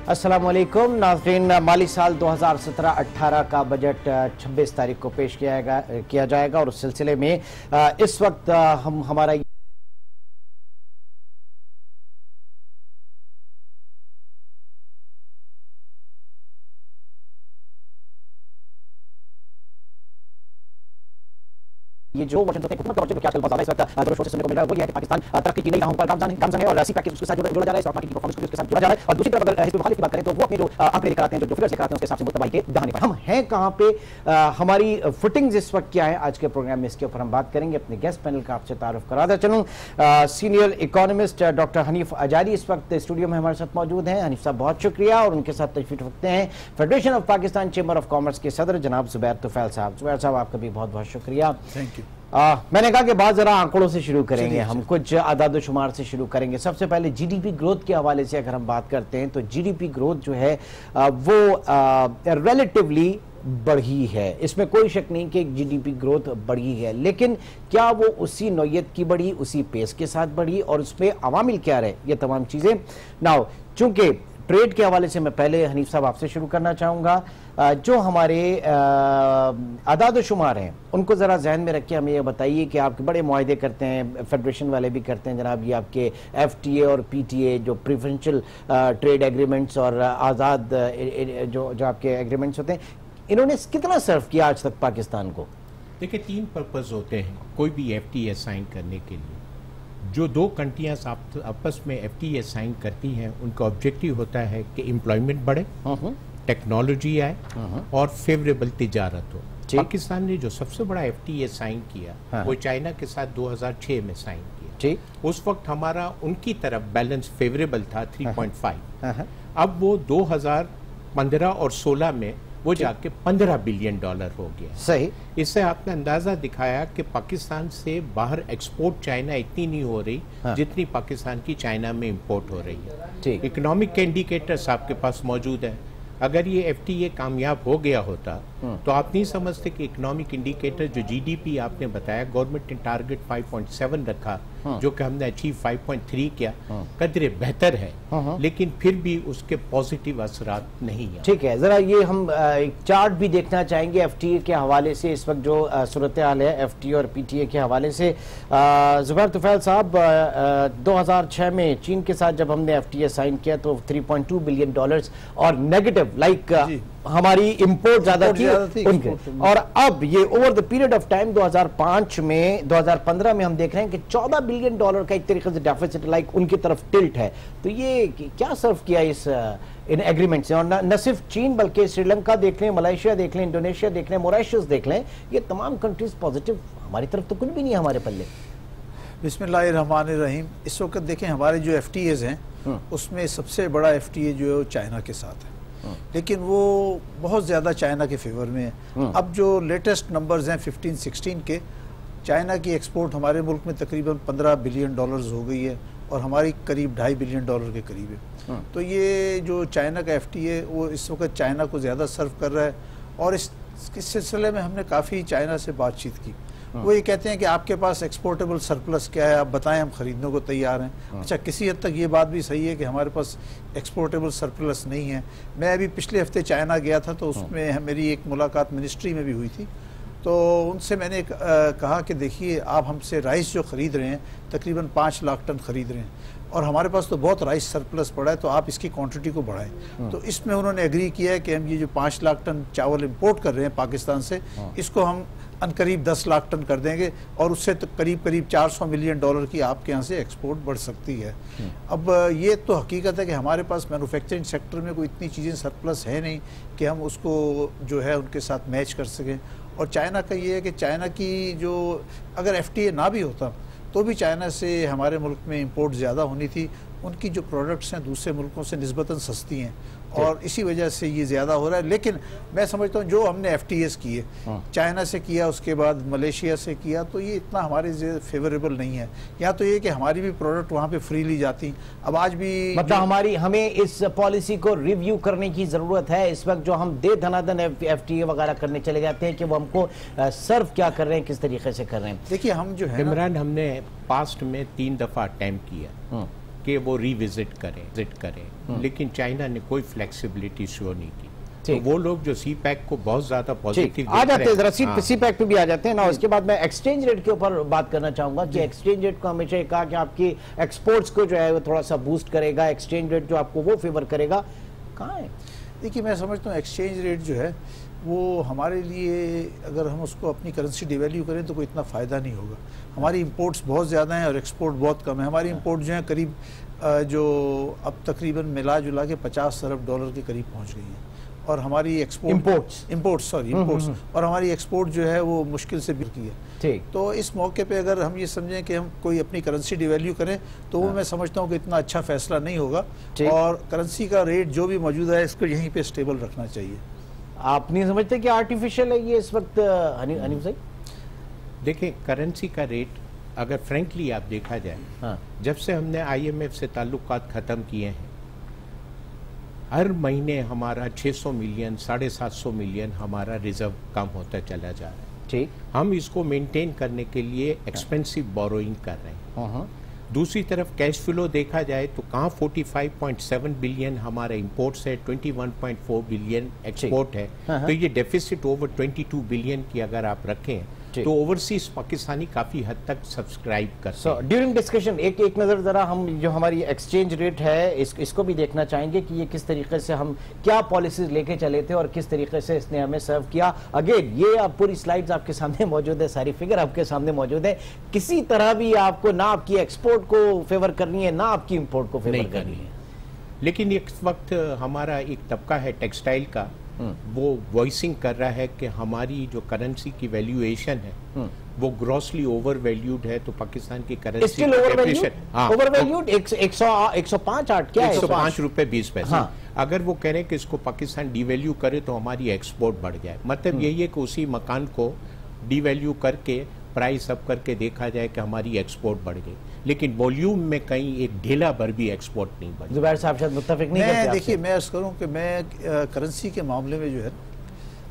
अस्सलामुअलैकुम नाज़रीन, माली साल 2017-18 का बजट 26 तारीख को पेश किया जाएगा और उस सिलसिले में इस वक्त हम हमारा ये जो वाशिंगटन हुकूमत का बहुत ज्यादा इस वक्त सुनने को मिल रहा है वो ये है कि पाकिस्तान तरक्की की नई राहों पर गामज़न है और सी पैकेज उसके साथ जोड़ा जा रहा है, स्टॉक मार्केट की परफॉर्मेंस को उसके साथ जोड़ा जा रहा है। और दूसरी तरफ अगर हिज़्ब मुखालिफ की बात करें तो वो अपने जो आंकड़े लेकर आते हैं, जो फिगर्स लेकर आते हैं, उसके हिसाब से मुतबाई के दहाने पर हम हैं कहां पे, हमारी फुटिंग्स इस वक्त क्या है, आज के प्रोग्राम में इसके ऊपर हम बात करेंगे। अपने गेस्ट पैनल का आपसे तारुफ कराता चलूं। Senior economist doctor Hanif Alzarri इस वक्त स्टूडियो में हमारे साथ मौजूद हैं। हनीफ साहब बहुत शुक्रिया। और उनके साथ तशरीफ रखते हैं federation of Pakistan chamber of commerce के सदर जनाब जुबैर तुफैल साहब। जुबैर साहब आपका भी बहुत बहुत शुक्रिया। Thank you. मैंने कहा कि बात जरा आंकड़ों से शुरू करेंगे, हम कुछ आदाद शुमार से शुरू करेंगे। सबसे पहले जीडीपी ग्रोथ के हवाले से अगर हम बात करते हैं तो जीडीपी ग्रोथ जो है वो रिलेटिवली बढ़ी है, इसमें कोई शक नहीं कि जीडीपी ग्रोथ बढ़ी है, लेकिन क्या वो उसी नौयत की बढ़ी, उसी पेस के साथ बढ़ी और उसमें अवामिल क्या रहे, ये तमाम चीजें। नाउ चूंकि ट्रेड के हवाले से मैं पहले हनीफ साहब आपसे शुरू करना चाहूँगा। जो हमारे आदाद शुमार हैं उनको ज़रा जहन में रखिए, हमें ये बताइए कि आप बड़े मुआहदे करते हैं, फेडरेशन वाले भी करते हैं जनाब, ये आपके FTA और PTA जो प्रिफरेंशियल ट्रेड एग्रीमेंट्स और आज़ाद जो आपके एग्रीमेंट्स होते हैं, इन्होंने कितना सर्व किया आज तक पाकिस्तान को? देखिए, 3 पर्पज़ होते हैं कोई भी FTA साइन करने के लिए। जो 2 कंट्रियां आपस में FTA साइन करती हैं उनका ऑब्जेक्टिव होता है कि एम्प्लॉयमेंट बढ़े, टेक्नोलॉजी आए और फेवरेबल तिजारत हो। पाकिस्तान ने जो सबसे बड़ा FTA साइन किया वो चाइना के साथ 2006 में साइन किया। उस वक्त हमारा उनकी तरफ बैलेंस फेवरेबल था 3.5। अब वो 2015 और 16 में वो जाके $15 बिलियन हो गया। सही। इससे आपने अंदाजा दिखाया कि पाकिस्तान से बाहर एक्सपोर्ट चाइना इतनी नहीं हो रही जितनी पाकिस्तान की चाइना में इंपोर्ट हो रही है। इकोनॉमिक के इंडिकेटर्स आपके पास मौजूद है। अगर ये FTA कामयाब हो गया होता तो आप नहीं समझते कि इकोनॉमिक इंडिकेटर जो GDP आपने बताया, गवर्नमेंट ने टारगेट 5.7 रखा जो कि हमने अचीव 5.3 किया, कदरे बेहतर है, लेकिन फिर भी उसके पॉजिटिव असरात नहीं है। ठीक है, जरा ये हम एक चार्ट भी देखना चाहेंगे FTA के हवाले से, इस वक्त जो सूरत हाल है FTA और PTA के हवाले से। जुबैर तुफैल साहब, 2006 में चीन के साथ जब हमने FTA साइन किया तो $3.2 बिलियन और नेगेटिव हमारी इंपोर्ट ज्यादा थी उनके, और अब ये over the period of time 2015 में हम देख रहे हैं कि $14 बिलियन का एक तरीके से डेफिसिट उनकी तरफ टिल्ट है। तो ये क्या सर्व किया इन एग्रीमेंट से? और न सिर्फ चीन बल्कि श्रीलंका देख लें, मलेशिया देख लें, इंडोनेशिया देख लें, मॉरिशस देख लें, ये तमाम कंट्रीज पॉजिटिव, हमारी तरफ तो कुछ भी नहीं है हमारे पल्ले। बिस्मिल्लाहिर्रहमानिर्रहीम। इस वक्त देखें हमारे जो FTAs हैं उसमें सबसे बड़ा FTA जो है चाइना के साथ है, लेकिन वो बहुत ज़्यादा चाइना के फेवर में है। अब जो लेटेस्ट नंबर्स हैं 15-16 के, चाइना की एक्सपोर्ट हमारे मुल्क में तकरीबन $15 बिलियन हो गई है और हमारी करीब $2.5 बिलियन के करीब है। तो ये जो चाइना का FTA वो इस वक्त चाइना को ज़्यादा सर्व कर रहा है। और इस सिलसिले में हमने काफ़ी चाइना से बातचीत की। वो ये कहते हैं कि आपके पास एक्सपोर्टेबल सरप्लस क्या है, आप बताएं, हम खरीदने को तैयार हैं। अच्छा, किसी हद तक ये बात भी सही है कि हमारे पास एक्सपोर्टेबल सरप्लस नहीं है। मैं अभी पिछले हफ्ते चाइना गया था तो उसमें मेरी एक मुलाकात मिनिस्ट्री में भी हुई थी। तो उनसे मैंने कहा कि देखिए, आप हमसे राइस जो ख़रीद रहे हैं तकरीबन 5 लाख टन ख़रीद रहे हैं और हमारे पास तो बहुत राइस सरप्लस पड़ा है, तो आप इसकी क्वांटिटी को बढ़ाएं। तो इसमें उन्होंने एग्री किया है कि हम ये जो 5 लाख टन चावल इंपोर्ट कर रहे हैं पाकिस्तान से, इसको हम अनकरीब 10 लाख टन कर देंगे और उससे तो करीब $400 मिलियन की आपके यहाँ से एक्सपोर्ट बढ़ सकती है। अब ये तो हकीकत है कि हमारे पास मैन्युफैक्चरिंग सेक्टर में कोई इतनी चीज़ें सरप्लस है नहीं कि हम उसको जो है उनके साथ मैच कर सकें। और चाइना का ये है कि चाइना की जो अगर FTA ना भी होता तो भी चाइना से हमारे मुल्क में इंपोर्ट ज़्यादा होनी थी। उनकी जो प्रोडक्ट्स हैं दूसरे मुल्कों से निस्बतन सस्ती हैं और इसी वजह से ये ज़्यादा हो रहा है। लेकिन मैं समझता हूँ जो हमने FTAs किए, चाइना से किया, उसके बाद मलेशिया से किया, तो ये इतना हमारे फेवरेबल नहीं है। या तो ये कि हमारी भी प्रोडक्ट वहाँ पे फ्री ली जाती। अब आज भी मतलब हमें इस पॉलिसी को रिव्यू करने की ज़रूरत है। इस वक्त जो हम दे धनाधन FTA वगैरह करने चले जाते हैं कि वो हमको सर्व क्या कर रहे हैं, किस तरीके से कर रहे हैं। देखिए, हम जो है इमरान, हमने पास्ट में 3 दफ़ा अटैम्प्ट किया कि वो रिविजिट करें, लेकिन चाइना ने कोई फ्लेक्सिबिलिटी शो नहीं की। तो वो लोग जो सी पैक को बहुत ज्यादा पॉजिटिव आ जाते हैं, जरा सी पैक पे भी आ जाते हैं ना। उसके बाद मैं एक्सचेंज रेट के ऊपर बात करना चाहूंगा कि एक्सचेंज रेट को हमेशा कहा कि आपकी एक्सपोर्ट्स को जो है वो थोड़ा सा बूस्ट करेगा, एक्सचेंज रेट जो आपको वो फेवर करेगा, कहाँ है? देखिए, मैं समझता हूँ एक्सचेंज रेट जो है वो हमारे लिए, अगर हम उसको अपनी करेंसी डिवैल्यू करें तो कोई इतना फ़ायदा नहीं होगा। हमारी इंपोर्ट्स बहुत ज़्यादा हैं और एक्सपोर्ट बहुत कम है। हमारी इंपोर्ट जो है करीब जो अब तकरीबन मिला जुला के 50 अरब डॉलर के करीब पहुंच गई है, और हमारी इंपोर्ट्स और हमारी एक्सपोर्ट जो है वो मुश्किल से बिकी है। ठीक, तो इस मौके पे अगर हम ये समझें कि हम कोई अपनी करेंसी डिवैल्यू करें तो वो मैं समझता हूँ कि इतना अच्छा फैसला नहीं होगा, और करेंसी का रेट जो भी मौजूद है इसको यहीं पे स्टेबल रखना चाहिए। आप नहीं समझते कि आर्टिफिशियल है ये इस वक्त हनीफ भाई? देखिए, करेंसी का रेट अगर फ्रेंकली आप देखा जाए, जब से हमने IMF से ताल्लुकात ख़त्म किए हैं, हर महीने हमारा 600 मिलियन 750 मिलियन हमारा रिजर्व कम होता चला जा रहा है। ठीक, हम इसको मेंटेन करने के लिए एक्सपेंसिव बोरोइंग कर रहे हैं। दूसरी तरफ कैश फ्लो देखा जाए तो कहाँ 45.7 बिलियन हमारा इंपोर्ट्स है, 21.4 बिलियन एक्सपोर्ट है। तो ये डेफिसिट ओवर 22 बिलियन की अगर आप रखें तो ओवरसीज पाकिस्तानी काफी हद तक सब्सक्राइब करते हैं। ड्यूरिंग डिस्कशन एक नजर जरा हम जो हमारी एक्सचेंज रेट है इसको भी देखना चाहेंगे कि ये किस तरीके से हम क्या पॉलिसीज लेके चले थे और किस तरीके से इसने हमें सर्व किया। अगेन ये आप पूरी स्लाइड्स आपके सामने मौजूद है, सारी फिगर आपके सामने मौजूद है। किसी तरह भी आपको ना आपकी एक्सपोर्ट को फेवर करनी है ना आपकी इंपोर्ट को फेवर करनी है। लेकिन इस वक्त हमारा एक तबका है टेक्सटाइल का, वो वॉइसिंग कर रहा है कि हमारी जो करेंसी की वैल्यूएशन है वो ग्रॉसली ओवर वैल्यूड है। तो पाकिस्तान की करेंसी ओवरवैल्यूड 105 क्या है? 105 रुपए 20 पैसे। अगर वो कह रहे हैं कि इसको पाकिस्तान डिवैल्यू करे तो हमारी एक्सपोर्ट बढ़ जाए, मतलब यही है कि उसी मकान को डिवैल्यू करके प्राइस अप करके देखा जाए कि हमारी एक्सपोर्ट बढ़ गई, लेकिन वॉल्यूम में कहीं एक ढेला भर भी एक्सपोर्ट नहीं बढ़ी। जुबैर साहब शायद मुत्तफिक नहीं करते। देखिए, मैं अर्ज करूं कि मैं करेंसी के मामले में जो है,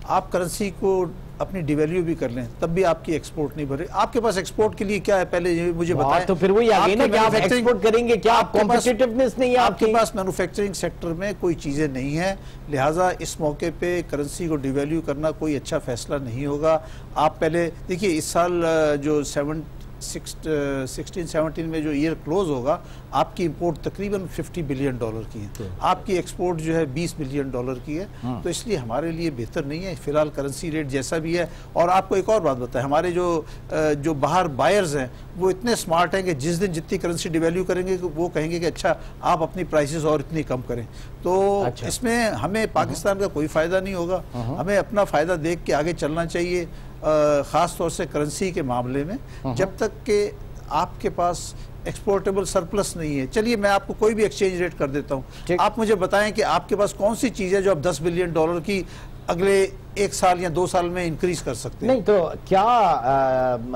आप करेंसी को अपनी डिवैल्यू भी कर लें तब भी आपकी एक्सपोर्ट नहीं बढ़ रही। आपके पास एक्सपोर्ट के लिए क्या है पहले ये मुझे बताएं। तो फिर वही आ गई ना कि आप एक्सपोर्ट करेंगे, क्या आप कॉम्पिटिटिवनेस नहीं है आपके पास? मैन्युफैक्चरिंग सेक्टर में कोई चीजें नहीं है, लिहाजा इस मौके पे करेंसी को डिवैल्यू करना कोई अच्छा फैसला नहीं होगा। आप पहले देखिए, इस साल जो 16-17 में जो ईयर क्लोज होगा, आपकी इंपोर्ट तकरीबन 50 बिलियन डॉलर की है, आपकी एक्सपोर्ट जो है 20 बिलियन डॉलर की है। तो इसलिए हमारे लिए बेहतर नहीं है फिलहाल करेंसी रेट जैसा भी है। और आपको एक और बात बताएं, हमारे जो बाहर बायर्स हैं वो इतने स्मार्ट हैं कि जिस दिन जितनी करेंसी डिवैल्यू करेंगे वो कहेंगे कि अच्छा आप अपनी प्राइसेस और इतनी कम करें। तो इसमें हमें पाकिस्तान का कोई फायदा नहीं होगा, हमें अपना फायदा देख के आगे चलना चाहिए, खास तौर से करेंसी के मामले में, जब तक कि आपके पास एक्सपोर्टेबल सरप्लस नहीं है। चलिए, मैं आपको कोई भी एक्सचेंज रेट कर देता हूं, आप मुझे बताएं कि आपके पास कौन सी चीज है जो आप 10 बिलियन डॉलर की अगले 1 साल या 2 साल में इंक्रीज कर सकते हैं। नहीं तो क्या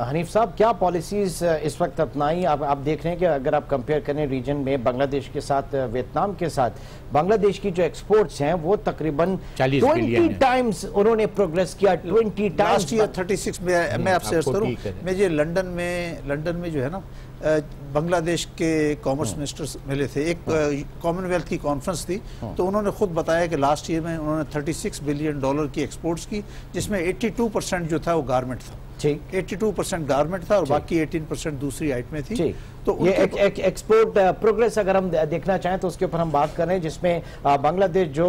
हनीफ साहब, क्या पॉलिसीज इस वक्त अपनाई? आप देख रहे हैं कि अगर आप कंपेयर करें रीजन में बांग्लादेश के साथ, वियतनाम के साथ, बांग्लादेश की जो एक्सपोर्ट्स हैं वो तकरीबन 20 टाइम्स उन्होंने प्रोग्रेस किया। 20 टाइम्स। लास्ट ईयर 36 में मैं आपसे अर्ज करूं, मैं ये लंदन में जो है ना, बांग्लादेश के कॉमर्स मिनिस्टर्स मिले थे, एक कॉमनवेल्थ की कॉन्फ्रेंस थी, तो उन्होंने खुद बताया कि लास्ट ईयर में उन्होंने 36 बिलियन डॉलर की एक्सपोर्ट्स की, जिसमें 82% जो था वो गारमेंट था। 82% गारमेंट था और बाकी 18% दूसरी आइटमें थी। तो ये एक्सपोर्ट प्रोग्रेस अगर हम देखना चाहें तो उसके ऊपर हम बात कर रहे हैं, जिसमें बांग्लादेश जो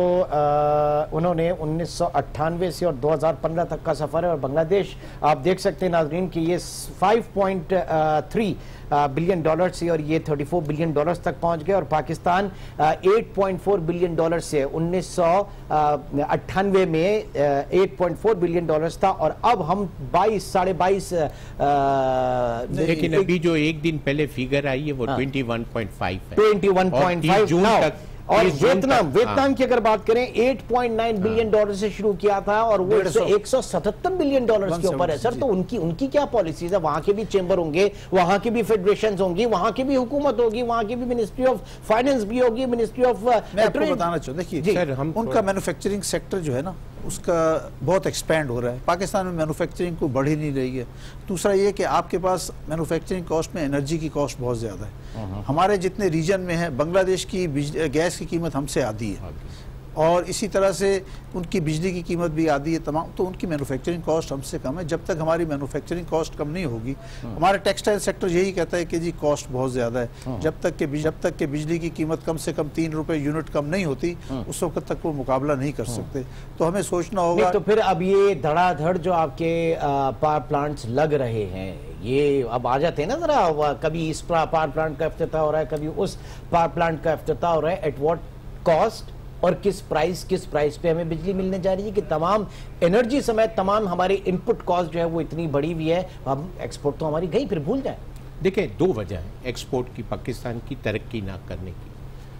उन्होंने 1998 से और 2015 तक का सफर है, और बांग्लादेश आप देख सकते हैं नाजरीन कि ये 5.3 बिलियन डॉलर से और ये 34 बिलियन डॉलर्स तक पहुंच गए, और पाकिस्तान 8.4 बिलियन डॉलर से 1998 में 8.4 बिलियन डॉलर्स था, और अब हम 22-22.5 लेकिन अभी जो एक दिन पहले फिगर आई है वो 21.5 है। 21.5 जून तक। और वियतनाम की अगर बात करें 8.9 बिलियन डॉलर से शुरू किया था और वो 177 बिलियन डॉलर के ऊपर है। सर, तो उनकी क्या पॉलिसीज है? वहां के भी चेंबर होंगे, वहां की भी फेडरेशन होंगी, वहां की भी हुकूमत होगी, वहां की भी मिनिस्ट्री ऑफ फाइनेंस भी होगी, मिनिस्ट्री ऑफ। मैं आपको बताना चाहूँ, देखिए सर, उनका मैन्युफैक्चरिंग सेक्टर जो है ना उसका बहुत एक्सपेंड हो रहा है। पाकिस्तान में मैन्युफैक्चरिंग को बढ़ ही नहीं रही है। दूसरा ये कि आपके पास मैन्युफैक्चरिंग कॉस्ट में एनर्जी की कॉस्ट बहुत ज़्यादा है। हमारे जितने रीजन में है, बांग्लादेश की गैस की कीमत हमसे आधी है और इसी तरह से उनकी बिजली की कीमत भी आधी है तमाम, तो उनकी मैन्युफैक्चरिंग कॉस्ट हमसे कम है। जब तक हमारी मैन्युफैक्चरिंग कॉस्ट कम नहीं होगी, हमारा टेक्सटाइल सेक्टर यही कहता है कि जी कॉस्ट बहुत ज़्यादा है, जब तक के बिजली की कीमत कम से कम 3 रुपए यूनिट कम नहीं होती, उस वक्त तक वो मुकाबला नहीं कर सकते। तो हमें सोचना होगा। तो फिर अब ये धड़ाधड़ जो आपके पावर प्लांट्स लग रहे हैं, ये अब आ जाते हैं ना जरा, कभी इस पावर प्लांट का इफ्तिताह हो रहा है, कभी उस पावर प्लांट का इफ्तिताह हो रहा है, एट व्हाट कॉस्ट और किस प्राइस पे हमें बिजली मिलने जा रही है, कि तमाम एनर्जी समेत तमाम हमारी इनपुट कॉस्ट जो है वो इतनी बढ़ी हुई है, हम एक्सपोर्ट तो हमारी गई, फिर भूल जाए। देखिए, 2 वजह है एक्सपोर्ट की, पाकिस्तान की तरक्की ना करने की।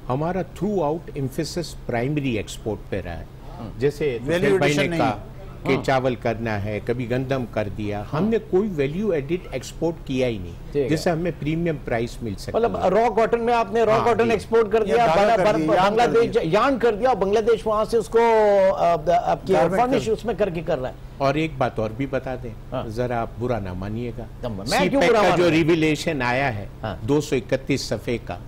हमारा through out emphasis primary export पे रहा है। जैसे भाई ने कहा कि चावल करना है, कभी गंदम कर दिया, हमने कोई वैल्यू एडिड एक्सपोर्ट किया ही नहीं जिससे हमें प्रीमियम प्राइस मिल सके। मतलब रॉ कॉटन में आपने रॉ कॉटन एक्सपोर्ट कर दिया, बांग्लादेश यार्न कर दिया, बांग्लादेश वहां से उसको आपकी फर्निश उसमें करके कर रहा है। और एक बात और भी बता दें, जरा आप बुरा ना मानिएगा, सीपैक का जो रिविलेशन आया है 231 सफ़े का,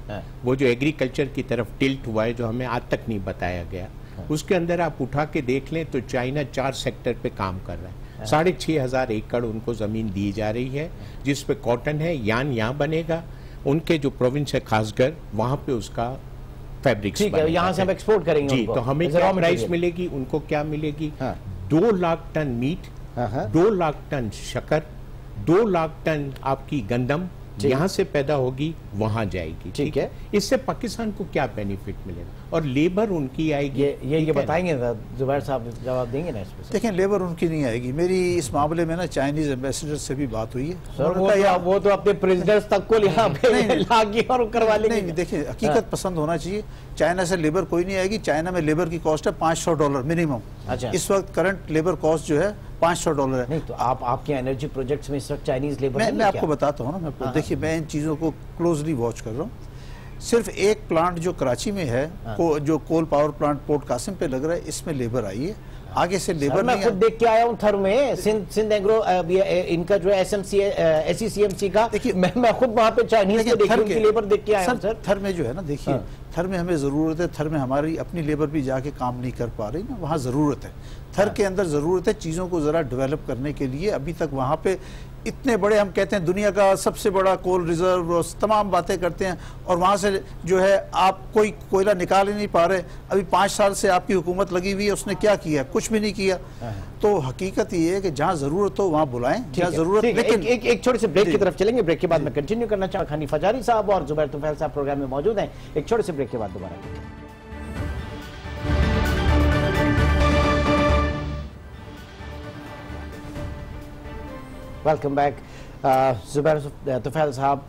वो जो एग्रीकल्चर की तरफ टिल्ट हुआ है, जो हमें आज तक नहीं बताया गया, उसके अंदर आप उठा के देख लें तो चाइना 4 सेक्टर पे काम कर रहा है। 6,500 एकड़ उनको जमीन दी जा रही है जिस पे कॉटन है, यान यहाँ बनेगा, उनके जो प्रोविंस है खासकर वहां पे उसका फैब्रिक्स बनेगा। यहाँ से हम एक्सपोर्ट करेंगे जी, तो हमें क्या प्राइस मिलेगी, उनको क्या मिलेगी? 2 lakh ton meat, 2 lakh ton शक्कर, 2 लाख टन आपकी गंदम यहाँ से पैदा होगी, वहां जाएगी। ठीक है, इससे पाकिस्तान को क्या बेनिफिट मिलेगा और लेबर उनकी आएगी? ये बताएंगे जुबैर साहब, जवाब देंगे ना इसमें? देखें, लेबर उनकी नहीं आएगी। मेरी इस मामले में ना चाइनीज एम्बेसडर से भी बात हुई है। सर वो तो अपने प्रेसिडेंट तक को यहाँ पे लाके और करवा लेंगे। नहीं, देखिए, हकीकत पसंद होना चाहिए। चाइना से लेबर कोई नहीं आएगी। चाइना में लेबर की कॉस्ट है $500 मिनिमम। अच्छा, इस वक्त करंट लेबर कॉस्ट जो है $500 है। नहीं, तो आपके एनर्जी प्रोजेक्ट्स में इस वक्त चाइनीज लेबर मैं आपको बताता हूँ ना, मैं देखिए, मैं इन चीज़ों को क्लोजली वॉच कर रहा हूँ। सिर्फ एक प्लांट जो कराची में है, जो coal power plant port Qasim पे लग रहा है, इसमें लेबर आई है। आगे से लेबर मैं खुद देख के आया हूँ थर में, सिंध एग्रो, इनका जो है SECMC का, मैं खुद वहाँ पे चाइनीज को देखी लेबर देख के आया हूँ सर। थर में जो है ना, देखिए, थर में हमें ज़रूरत है। थर में हमारी अपनी लेबर भी जाके काम नहीं कर पा रही ना, वहाँ ज़रूरत है। थर के अंदर ज़रूरत है चीज़ों को ज़रा डेवलप करने के लिए। अभी तक वहाँ पे इतने बड़े, हम कहते हैं दुनिया का सबसे बड़ा कोल रिजर्व, तमाम बातें करते हैं, और वहाँ से जो है आप कोई कोयला निकाल ही नहीं पा रहे। अभी 5 साल से आपकी हुकूमत लगी हुई है, उसने क्या किया? कुछ भी नहीं किया। तो हकीकत ये है कि जहाँ ज़रूरत हो वहाँ बुलाएं, जहाँ ज़रूरत। लेकिन एक छोटे से ब्रेक की तरफ चलेंगे। ब्रेक के बाद मैं कंटिन्यू करना चाहूँगा। हनीफ हजारी साहब और जुबैर तुफैल साहब प्रोग्राम में मौजूद हैं। एक छोटे से ब्रेक के बाद दोबारा। Welcome back. जुबैर तुफैल साहब,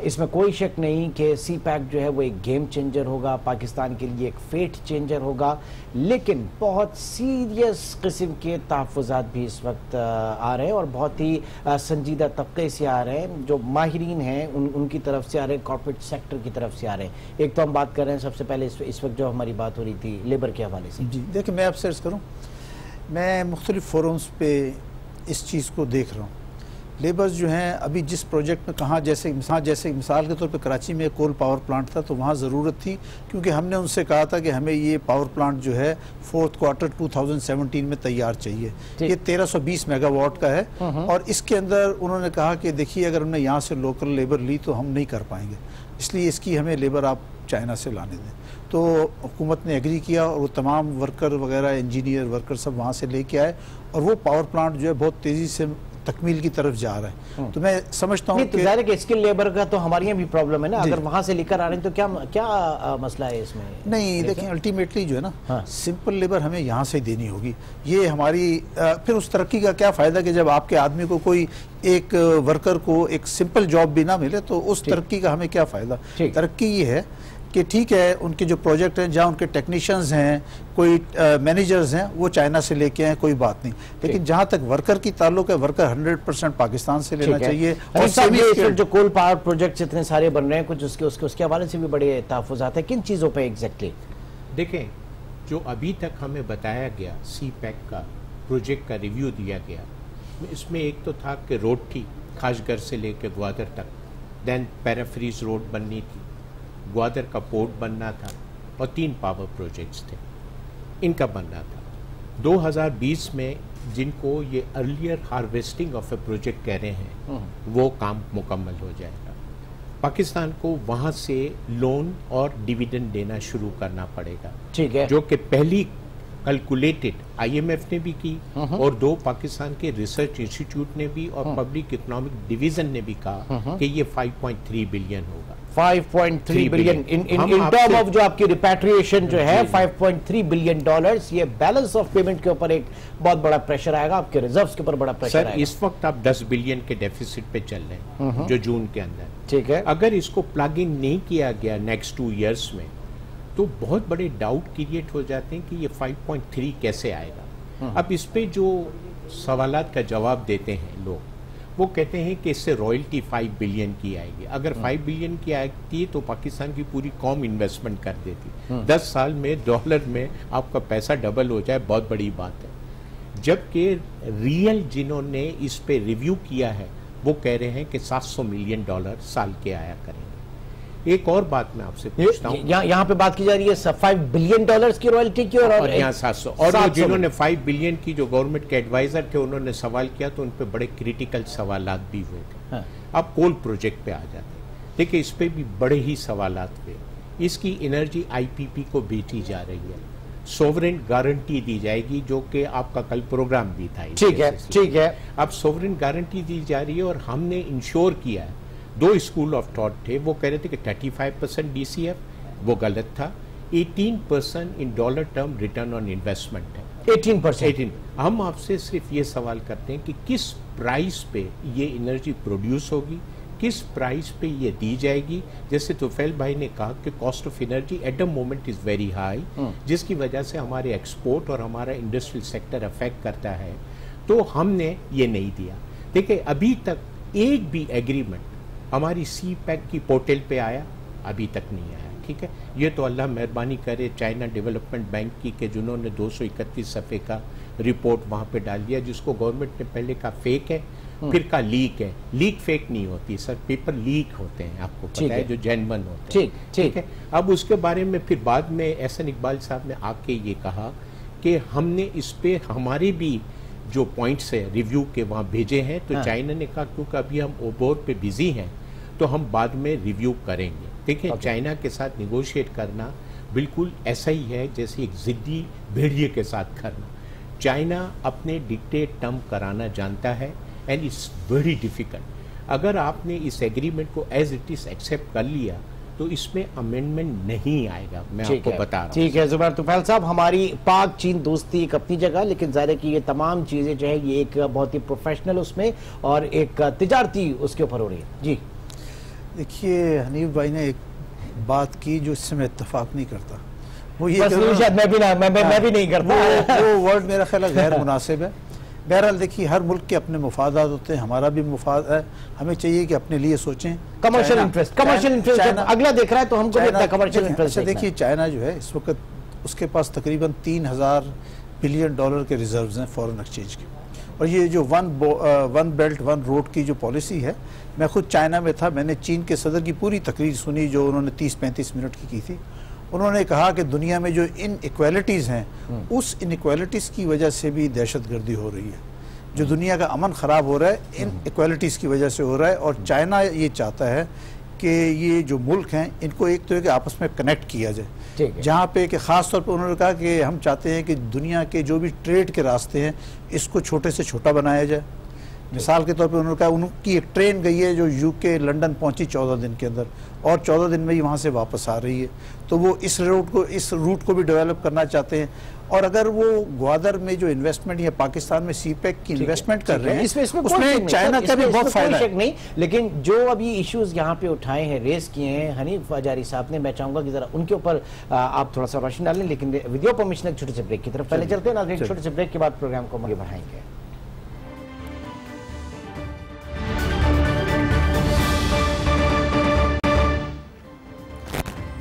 इसमें कोई शक नहीं कि सीपैक जो है वो एक गेम चेंजर होगा, पाकिस्तान के लिए एक फेट चेंजर होगा, लेकिन बहुत सीरियस किस्म के तहफ़्फ़ुज़ात भी इस वक्त आ रहे हैं और बहुत ही संजीदा तबके से आ रहे हैं, जो माहिरीन हैं उनकी तरफ से आ रहे हैं, कॉर्पोरेट सेक्टर की तरफ से आ रहे हैं। एक तो हम बात कर रहे हैं सबसे पहले इस वक्त जो हमारी बात हो रही थी लेबर के हवाले से। जी, देखिए, मैं आपसे अर्ज़ करूँ, मैं मुख्तलिफ़ फोरम्स पे इस चीज़ को देख रहा हूँ। लेबर्स जो हैं अभी जिस प्रोजेक्ट में, कहाँ जैसे मिसाल के तौर पे कराची में कोल पावर प्लांट था, तो वहाँ ज़रूरत थी, क्योंकि हमने उनसे कहा था कि हमें ये पावर प्लांट जो है 4th क्वार्टर 2017 में तैयार चाहिए। ये 1320 मेगावाट का है, और इसके अंदर उन्होंने कहा कि देखिए, अगर हमने यहाँ से लोकल लेबर ली तो हम नहीं कर पाएंगे, इसलिए इसकी हमें लेबर आप चाइना से लाने दें। तो हुकूमत ने एग्री किया और वो तमाम वर्कर वगैरह, इंजीनियर वर्कर सब वहाँ से लेके आए, और वो पावर प्लांट जो है बहुत तेज़ी से तकमील की तरफ जा रहा है। तो मैं समझता हूँ कि ज़ाहिर है कि स्किल लेबर का तो हमारे यहाँ भी प्रॉब्लम है ना, अगर वहाँ से लेकर आ रहे हैं तो क्या मसला है इसमें? नहीं, देखें, अल्टीमेटली जो है ना, सिंपल लेबर हमें यहाँ से देनी होगी। ये हमारी फिर उस तरक्की का क्या फ़ायदा कि जब आपके आदमी को कोई एक वर्कर को एक सिंपल जॉब भी ना मिले, तो उस तरक्की का हमें क्या फ़ायदा? तरक्की ये है कि ठीक है, उनके जो प्रोजेक्ट हैं, जहाँ उनके टेक्नीशियंस हैं, कोई मैनेजर्स हैं, वो चाइना से लेके आए, कोई बात नहीं, लेकिन जहाँ तक वर्कर की ताल्लुक है, वर्कर 100% पाकिस्तान से लेना चाहिए। और जो कोल पावर प्रोजेक्ट्स इतने सारे बन रहे हैं, कुछ उसके हवाले से भी बड़े तहफ़्फ़ुज़ात हैं, किन चीज़ों पे एग्जैक्टली? देखें, जो अभी तक हमें बताया गया सी पैक का प्रोजेक्ट का रिव्यू दिया गया, इसमें एक तो था कि रोड थी खासगर से लेकर ग्वादर तक, देन पैराफ्रीज रोड बननी थी, ग्वादर का पोर्ट बनना था और 3 पावर प्रोजेक्ट्स थे, इनका बनना था। 2020 में जिनको ये earlier harvesting of A project कह रहे हैं वो काम मुकम्मल हो जाएगा। पाकिस्तान को वहाँ से लोन और डिविडेंड देना शुरू करना पड़ेगा, ठीक है, जो कि पहली कैलकुलेटेड IMF ने भी की और 2 पाकिस्तान के रिसर्च इंस्टीट्यूट ने भी और पब्लिक इकोनॉमिक डिवीजन ने भी कहा कि ये 5.3 बिलियन होगा। 5.3 बिलियन इन टर्म ऑफ जो आपकी रिपैट्रिएशन जो है $5.3 बिलियन, ये बैलेंस ऑफ पेमेंट के ऊपर एक बहुत बड़ा प्रेशर आएगा, आपके रिजर्व्स के ऊपर बड़ा प्रेशर आएगा। इस वक्त आप 10 बिलियन के डेफिसिट पे चल रहे हैं जो जून के अंदर, ठीक है। अगर इसको प्लग इन नहीं किया गया नेक्स्ट 2 इयर्स में तो बहुत बड़े डाउट क्रिएट हो जाते हैं कि ये 5.3 कैसे आएगा। अब इस पे जो सवालात का जवाब देते हैं लोग, वो कहते हैं कि इससे रॉयल्टी 5 बिलियन की आएगी। अगर 5 बिलियन की आती तो पाकिस्तान की पूरी कौम इन्वेस्टमेंट कर देती। 10 साल में डॉलर में आपका पैसा डबल हो जाए, बहुत बड़ी बात है। जबकि रियल जिन्होंने इस पे रिव्यू किया है वो कह रहे हैं कि $700 मिलियन साल के आया करेंगे। एक और बात मैं आपसे पूछता हूँ, यहाँ पे बात की जा रही है $5 बिलियन की रॉयल्टी की और यहाँ 700, और जिन्होंने 5 बिलियन की जो गवर्नमेंट के एडवाइजर थे उन्होंने सवाल किया तो उन पे बड़े क्रिटिकल सवालात भी हुए थे। अब कोल प्रोजेक्ट पे आ जाते हैं, देखिए इस पे भी बड़े ही सवालात हुए। इसकी एनर्जी IPP को बेची जा रही है, सोवरेन गारंटी दी जाएगी, जो कि आपका कल प्रोग्राम भी था। ठीक है, ठीक है। अब सोवरेन गारंटी दी जा रही है और हमने इंश्योर किया है। 2 स्कूल ऑफ थॉट थे, वो कह रहे थे कि 35% DCF, वो गलत था। 18% in dollar term return on investment है। 18%। हम आपसे सिर्फ ये सवाल करते हैं कि किस प्राइस पे ये एनर्जी प्रोड्यूस होगी, किस प्राइस पे ये दी जाएगी। जैसे तुफैल भाई ने कहा कि cost of energy at the moment is very high, जिसकी वजह से हमारे एक्सपोर्ट और हमारा इंडस्ट्रियल सेक्टर अफेक्ट करता है, तो हमने ये नहीं दिया। देखिए अभी तक एक भी एग्रीमेंट हमारी सी पैक की पोर्टल पे आया, अभी तक नहीं आया। ठीक है, ये तो अल्लाह मेहरबानी करे चाइना डेवलपमेंट बैंक की के जिन्होंने 231 सफ़े का रिपोर्ट वहाँ पे डाल दिया, जिसको गवर्नमेंट ने पहले कहा फेक है, फिर का लीक है। लीक फेक नहीं होती सर, पेपर लीक होते हैं, आपको पता है, जो जेन्युइन होते हैं। ठीक है। अब उसके बारे में फिर बाद में एहसन इकबाल साहब ने आके ये कहा कि हमने इस पे हमारे भी जो पॉइंट्स है रिव्यू के वहाँ भेजे हैं, तो चाइना ने कहा क्योंकि अभी हम ओबोर पे बिजी हैं तो हम बाद में रिव्यू करेंगे। देखिए चाइना के साथ निगोशिएट करना बिल्कुल ऐसा ही है जैसे एक जिद्दी भेड़िए के साथ करना। चाइना अपने डिक्टेट टर्म कराना जानता है एंड इट्स वेरी डिफिकल्ट। अगर आपने इस एग्रीमेंट को एज इट इज एक्सेप्ट कर लिया तो इसमें अमेंडमेंट नहीं आएगा, मैं आपको बता रहा हूं। ठीक है जुबैर तुफैल साहब, हमारी पाक चीन दोस्ती एक अपनी जगह, लेकिन ज़ाहिर है कि ये तमाम चीज़ें जो है ये एक बहुत ही प्रोफेशनल उसमें और एक तिजारती उसके ऊपर हो रही है। जी देखिए हनीफ भाई ने एक बात की जो इससे मैं इत्तेफाक नहीं करता, वो ये मैं भी नहीं करता, वो वर्ड मेरा ख्याल गैर मुनासिब है। बहरहाल देखिए हर मुल्क के अपने मुफादात होते हैं, हमारा भी मुफाद है, हमें चाहिए कि अपने लिए सोचें। कमर्शियल इंटरेस्ट अगला देख रहा है तो हमको कमर्शियल इंटरेस्ट। देखिए चाइना जो है इस वक्त उसके पास तकरीबन $3000 बिलियन के रिजर्व्स हैं फॉरेन एक्सचेंज के, और ये जो वन बेल्ट वन रोड की जो पॉलिसी है, मैं खुद चाइना में था, मैंने चीन के सदर की पूरी तकरीर सुनी जो उन्होंने 30-35 मिनट की थी। उन्होंने कहा कि दुनिया में जो इनइक्वालिटीज़ हैं उस इनइक्वालिटीज़ की वजह से भी दहशतगर्दी हो रही है, जो दुनिया का अमन ख़राब हो रहा है इनइक्वालिटीज़ की वजह से हो रहा है। और चाइना ये चाहता है कि ये जो मुल्क हैं इनको एक तरह के आपस में कनेक्ट किया जाए, जहाँ पे कि ख़ास तौर पर उन्होंने कहा कि हम चाहते हैं कि दुनिया के जो भी ट्रेड के रास्ते हैं इसको छोटे से छोटा बनाया जाए। मिसाल के तौर पे उन्होंने कहा उनकी एक ट्रेन गई है जो यूके लंदन पहुंची 14 दिन के अंदर, और 14 दिन में ही वहाँ से वापस आ रही है, तो वो इस रूट को भी डेवलप करना चाहते हैं। और अगर वो ग्वादर में जो इन्वेस्टमेंट या पाकिस्तान में सीपैक की इन्वेस्टमेंट कर रहे हैं उसमें चाइना का भी बहुत फायदा है। नहीं, लेकिन जो अभी इश्यूज यहाँ पे उठाए हैं, रेस किए हैं हनीफ जारी साहब ने, मैं चाहूंगा कि जरा उनके ऊपर आप थोड़ा सा रोशनी डालें, लेकिन विद योर परमिशन एक छोटे से ब्रेक की तरफ पहले चलते हैं ना, छोटे से ब्रेक के बाद प्रोग्राम को आगे बढ़ाएंगे।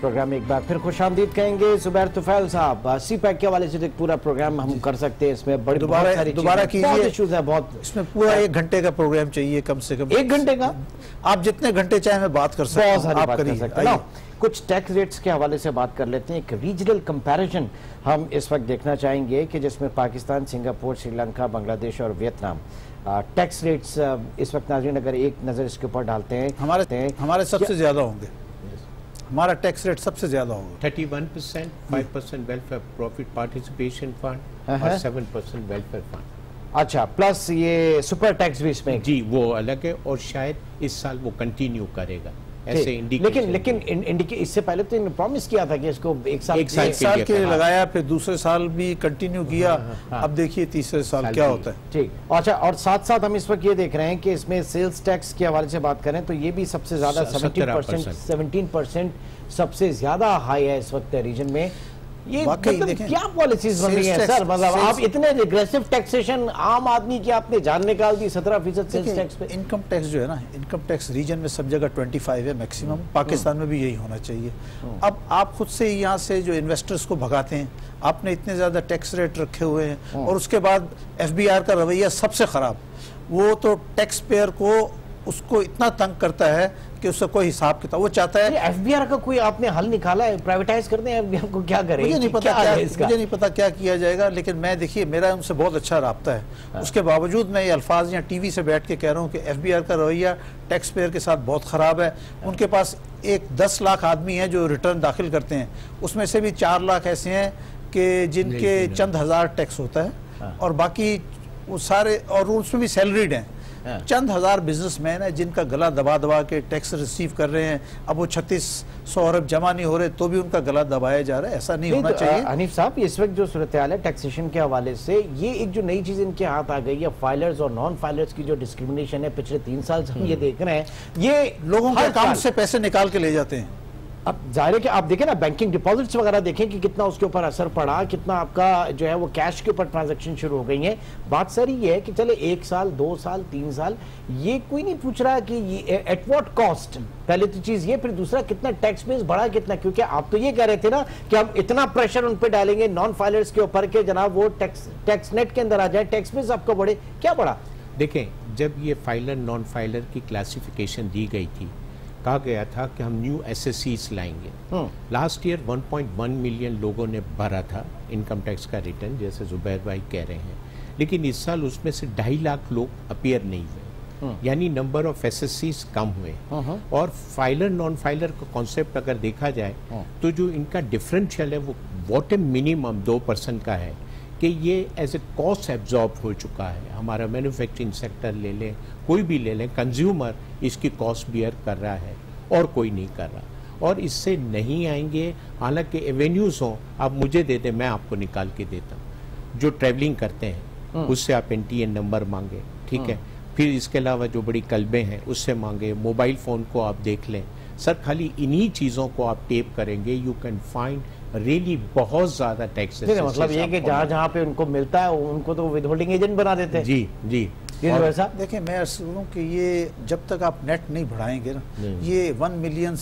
प्रोग्राम में एक बार फिर खुशामदीद कहेंगे। जुबैर तुफैल साहब, सीपैक के हवाले से एक पूरा प्रोग्राम हम कर सकते हैं, इसमें बड़ी दोबारा कीजिए इश्यूज है बहुत, इसमें पूरा 1 घंटे का प्रोग्राम चाहिए कम से कम। 1 घंटे का आप जितने घंटे चाहे मैं बात कर सकता हूं, आप करिए। कुछ टैक्स रेट्स के हवाले से बात कर लेते हैं। एक रीजनल कंपैरिजन हम इस वक्त देखना चाहेंगे कि जिसमें पाकिस्तान, सिंगापुर, श्रीलंका, बांग्लादेश और वियतनाम टैक्स रेट्स इस वक्त नाज़रीन अगर एक नज़र इसके ऊपर डालते हैं, हमारे सबसे ज्यादा होंगे। हमारा टैक्स रेट सबसे ज्यादा होगा। 31%, 5% वेलफेयर प्रॉफिट पार्टिसिपेशन फंड और 7% वेलफेयर फंड। अच्छा, प्लस ये सुपर टैक्स भी इसमें जी वो अलग है और शायद इस साल वो कंटिन्यू करेगा ऐसे इंडिकेशन। लेकिन इससे पहले तो इन्होंने प्रॉमिस किया था कि इसको एक साल के लिए लगाया, फिर दूसरे साल भी कंटिन्यू किया। अब देखिए तीसरे साल क्या होता है। ठीक, अच्छा, और साथ साथ हम इस वक्त ये देख रहे हैं कि इसमें सेल्स टैक्स के हवाले से बात करें तो ये भी सबसे ज्यादा 17% सबसे ज्यादा हाई है इस वक्त रीजन में। ये मतलब क्या पॉलिसीज बन रही है सर? मतलब आप इतने एग्रेसिव टैक्सेशन आम आदमी की आपने जान निकाल दी 17% सेल्स टैक्स पे। इनकम टैक्स जो है ना, इनकम टैक्स रीजन में सब जगह 25 है मैक्सिमम, पाकिस्तान में भी यही होना चाहिए। अब आप खुद से यहाँ से जो इन्वेस्टर्स को भगाते हैं, आपने इतने ज्यादा टैक्स रेट रखे हुए हैं और उसके बाद FBR का रवैया सबसे खराब, वो तो टैक्स पेयर को उसको इतना तंग करता है कि उससे कोई हिसाब किताब, वो चाहता है। FBR का कोई आपने हल निकाला है? प्राइवेटाइज कर दें FBR को, क्या करें? मुझे नहीं पता क्या किया जाएगा, लेकिन मैं देखिए मेरा उनसे बहुत अच्छा राब्ता है। उसके बावजूद मैं ये अल्फाज यहाँ TV से बैठ के कह रहा हूँ कि FBR का रवैया टैक्स पेयर के साथ बहुत ख़राब है। उनके पास 10 लाख आदमी हैं जो रिटर्न दाखिल करते हैं, उसमें से भी 4 लाख ऐसे हैं कि जिनके चंद हज़ार टैक्स होता है और बाकी वो सारे, और उसमें भी सैलरीड हैं। चंद हज़ार बिजनेसमैन है जिनका गला दबा दबा के टैक्स रिसीव कर रहे हैं। अब वो 3600 अरब जमा नहीं हो रहे तो भी उनका गला दबाया जा रहा है। ऐसा नहीं होना चाहिए। हनीफ साहब, इस वक्त जो सूरत हाल है टैक्सेशन के हवाले से, ये एक जो नई चीज इनके हाथ आ गई है, फाइलर्स और नॉन फाइलर्स की जो डिस्क्रिमिनेशन है पिछले 3 साल से हम ये देख रहे हैं, ये लोगों के अकाउंट से पैसे निकाल के ले जाते हैं। अब जाहिर है कि आप देखें ना, बैंकिंग डिपॉजिट्स वगैरह देखें कि कितना उसके ऊपर असर पड़ा, कितना आपका जो है वो कैश के ऊपर ट्रांजैक्शन शुरू हो गई है। बात सर ये है कि चले 1 साल 2 साल 3 साल, ये कोई नहीं पूछ रहा कि एट व्हाट कॉस्ट। पहले तो चीज ये, फिर दूसरा कितना टैक्स बेस बढ़ा कितना, क्योंकि आप तो ये कह रहे थे ना कि हम इतना प्रेशर उन पर डालेंगे नॉन फाइलर्स के ऊपर के जनाब वो टैक्स नेट के अंदर आ जाए, टैक्स बेस आपका बढ़े। क्या बढ़ा? देखें, जब ये फाइलर नॉन फाइलर की क्लासिफिकेशन दी गई थी, कहा गया था कि हम न्यू SSCs लाएंगे। लास्ट ईयर 1.1 मिलियन लोगों ने भरा था इनकम टैक्स का रिटर्न, जैसे जुबैर भाई कह रहे हैं, लेकिन इस साल उसमें से 2.5 लाख लोग अपीयर नहीं हुए, यानी नंबर ऑफ SSCs कम हुए। और फाइलर नॉन फाइलर का कॉन्सेप्ट अगर देखा जाए तो जो इनका डिफरेंशियल है वो वॉट मिनिमम 2% का है कि ये एज ए कॉस्ट एब्जॉर्ब हो चुका है। हमारा मैन्युफैक्चरिंग सेक्टर ले लें, कोई भी ले लें, कंज्यूमर इसकी कॉस्ट बियर कर रहा है और कोई नहीं कर रहा, और इससे नहीं आएंगे। हालांकि एवेन्यूज हों, आप मुझे दे दें, मैं आपको निकाल के देता हूँ। जो ट्रैवलिंग करते हैं उससे आप NTN नंबर मांगे, ठीक है, फिर इसके अलावा जो बड़ी कल्बें हैं उससे मांगे, मोबाइल फ़ोन को आप देख लें सर, खाली इन्हीं चीज़ों को आप टेप करेंगे, यू कैन फाइंड रियली बहुत ज्यादा टैक्स। मतलब ये कि जहाँ पे उनको मिलता है उनको तो विदहोल्डिंग एजेंट बना देते हैं। जी जी। वैसा देखिए, मैं अर्ज करूँ कि ये जब तक आप नेट नहीं बढ़ाएंगे ना, ये 1 मिलियन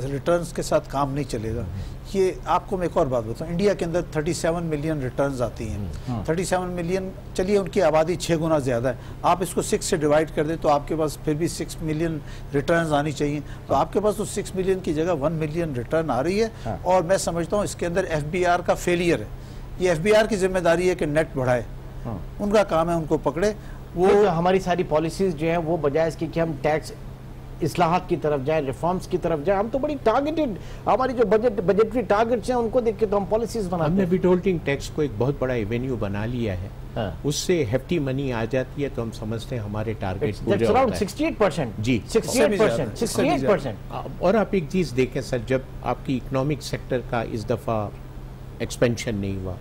रिटर्न्स के साथ काम नहीं चलेगा। ये आपको मैं एक और बात बताऊँ, इंडिया के अंदर 37 मिलियन रिटर्न्स आती हैं। 37 मिलियन, चलिए उनकी आबादी 6 गुना ज़्यादा है, आप इसको 6 से डिवाइड कर दें तो आपके पास फिर भी 6 मिलियन रिटर्न्स आनी चाहिए। तो आपके पास तो 6 मिलियन की जगह 1 मिलियन रिटर्न आ रही है। और मैं समझता हूँ इसके अंदर FBR का फेलियर है। ये FBR की जिम्मेदारी है कि नेट बढ़ाए, उनका काम है, उनको पकड़े। वो हमारी सारी पॉलिसीज जो हैं वो बजाय इसके कि हम टैक्स इस्लाहात की तरफ जाए, रिफॉर्म्स की तरफ जाए, हम तो बड़ी टारगेटेड, हमारी जो बजटरी टारगेट्स हैं उनको देख के तो हम पॉलिसीज बनाते हैं। हमने विदहोल्डिंग टैक्स को एक बहुत बड़ा एवेन्यू बना लिया है। उससे हेफ्टी मनी आ जाती है तो हम समझते हैं हमारे टारगेट पूरे होते हैं। 68% जी, 68%। और आप एक चीज देखें सर, जब आपकी इकोनॉमिक सेक्टर का इस दफा एक्सपेंशन नहीं हुआ,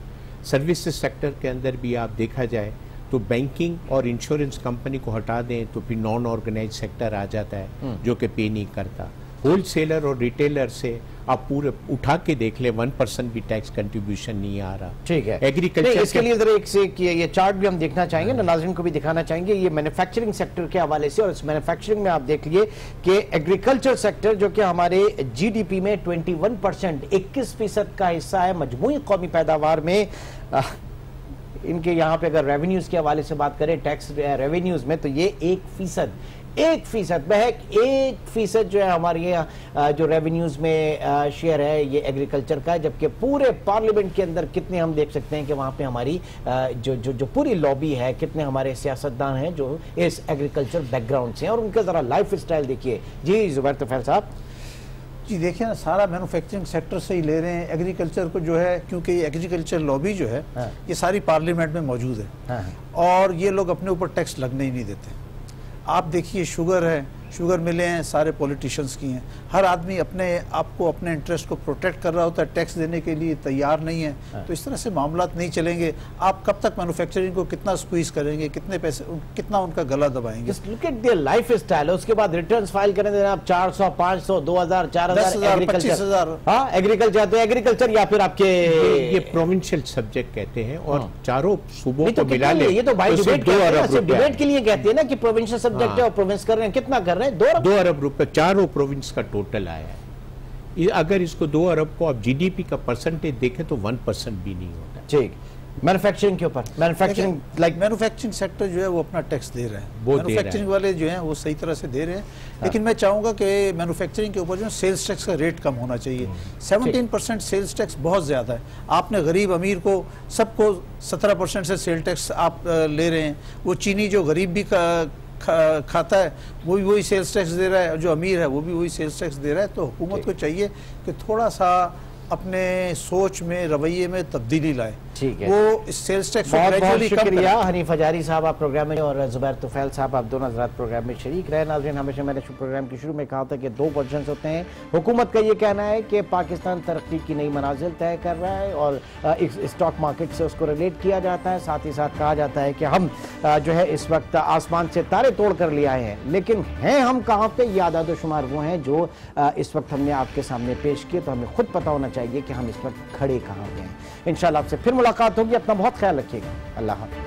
सर्विसेज सेक्टर के अंदर भी आप देखा जाए तो बैंकिंग और इंश्योरेंस कंपनी को हटा दें तो फिर नॉन ऑर्गेनाइज सेक्टर आ जाता है जो कि पे नहीं करता। होलसेलर और रिटेलर से आप पूरे उठा के देख ले 1% भी टैक्स कंट्रीब्यूशन नहीं आ रहा। ठीक है, एग्रीकल्चर इसके लिए जरा एक से ये चार्ट भी हम देखना चाहेंगे ना, नाज़रीन को भी दिखाना चाहेंगे ये मैन्युफैक्चरिंग सेक्टर के हवाले से। और इस मैन्युफैक्चरिंग में आप देख लिए कि एग्रीकल्चर सेक्टर जो कि हमारे जीडीपी में 21%, 21% का हिस्सा है मजमूई कौमी पैदावार में। इनके यहाँ पे अगर रेवेन्यूज के हवाले से बात करें, टैक्स रेवेन्यूज में, तो ये 1% महक 1% जो है हमारे यहाँ जो रेवेन्यूज में शेयर है ये एग्रीकल्चर का है। जबकि पूरे पार्लियामेंट के अंदर कितने हम देख सकते हैं कि वहाँ पे हमारी जो पूरी लॉबी है, कितने हमारे सियासतदान हैं जो इस एग्रीकल्चर बैकग्राउंड से हैं, और उनका जरा लाइफ स्टाइल देखिए। जी जुबैर तुफैल साहब। जी देखिए ना, सारा मैन्युफैक्चरिंग सेक्टर से ही ले रहे हैं। एग्रीकल्चर को जो है, क्योंकि ये एग्रीकल्चर लॉबी जो है ये सारी पार्लियामेंट में मौजूद है और ये लोग अपने ऊपर टैक्स लगने ही नहीं देते। आप देखिए शुगर है, शुगर मिले हैं सारे पॉलिटिशियंस की हैं। हर आदमी अपने आप को, अपने इंटरेस्ट को प्रोटेक्ट कर रहा होता है, टैक्स देने के लिए तैयार नहीं है। तो इस तरह से मामलात नहीं चलेंगे। आप कब तक मैन्युफैक्चरिंग को कितना स्क्वीज करेंगे, कितने पैसे, कितना उनका गला दबाएंगे। Look at their life style. उसके बाद रिटर्न्स फाइल करने देना आप 400, 500, 2000, 4000, 25,000। हाँ, एग्रीकल्चर तो एग्रीकल्चर या फिर आपके ये प्रोविंशियल सब्जेक्ट कहते हैं और चारों सूबों तो को मिला ले। ये तो भाई डिबेट के लिए कहते हैं ना कि प्रोविंशियल सब्जेक्ट है और प्रोविंस कर रहे हैं। कितना कर रहे हैं? 2 अरब रुपए चारों प्रोविंस का टोटल आया है। अगर इसको 2 अरब को आप जीडीपी का परसेंटेज देखें तो 1% भी नहीं होता। ठीक, मैन्युफैक्चरिंग के ऊपर, मैन्युफैक्चरिंग सेक्टर जो है वो अपना टैक्स दे रहे हैं। मैन्युफैक्चरिंग वाले जो हैं वो सही तरह से दे रहे हैं। लेकिन मैं चाहूंगा कि मैन्युफैक्चरिंग के ऊपर जो सेल्स टैक्स का रेट कम होना चाहिए। 17% सेल्स टैक्स बहुत ज़्यादा है। आपने गरीब अमीर को सबको 17% से सेल टैक्स आप ले रहे हैं। वो चीनी जो गरीब भी खाता है वो भी वही सेल्स टैक्स दे रहा है, जो अमीर है वो भी वही सेल्स टैक्स दे रहा है। तो हुकूमत को चाहिए कि थोड़ा सा अपने सोच में, रवैये में तब्दीली लाए। ठीक है, वो इस सेल्स टैक्स को बहुत शुक्रिया। हनीफ हजारी साहब आप प्रोग्राम में, और जुबैर तुफैल साहब आप दोनों हज़रात प्रोग्राम में शरीक रहे। नाज़रीन, हमेशा मैंने प्रोग्राम के शुरू में कहा था कि 2 वर्जन्स होते हैं। हुकूमत का ये कहना है कि पाकिस्तान तरक्की की नई मनाजिल तय कर रहा है और स्टॉक मार्केट से उसको रिलेट किया जाता है। साथ ही साथ कहा जाता है कि हम जो है इस वक्त आसमान से तारे तोड़ कर ले आए हैं, लेकिन हैं हम कहाँ पे? ये आदाद शुमार वो हैं जो इस वक्त हमने आपके सामने पेश किए। तो हमें खुद पता होना चाहिए कि हम इस वक्त खड़े कहाँ पे हैं। इंशाल्लाह आपसे फिर मुलाकात होगी। अपना बहुत ख्याल रखिएगा। अल्लाह हाफ़िज़।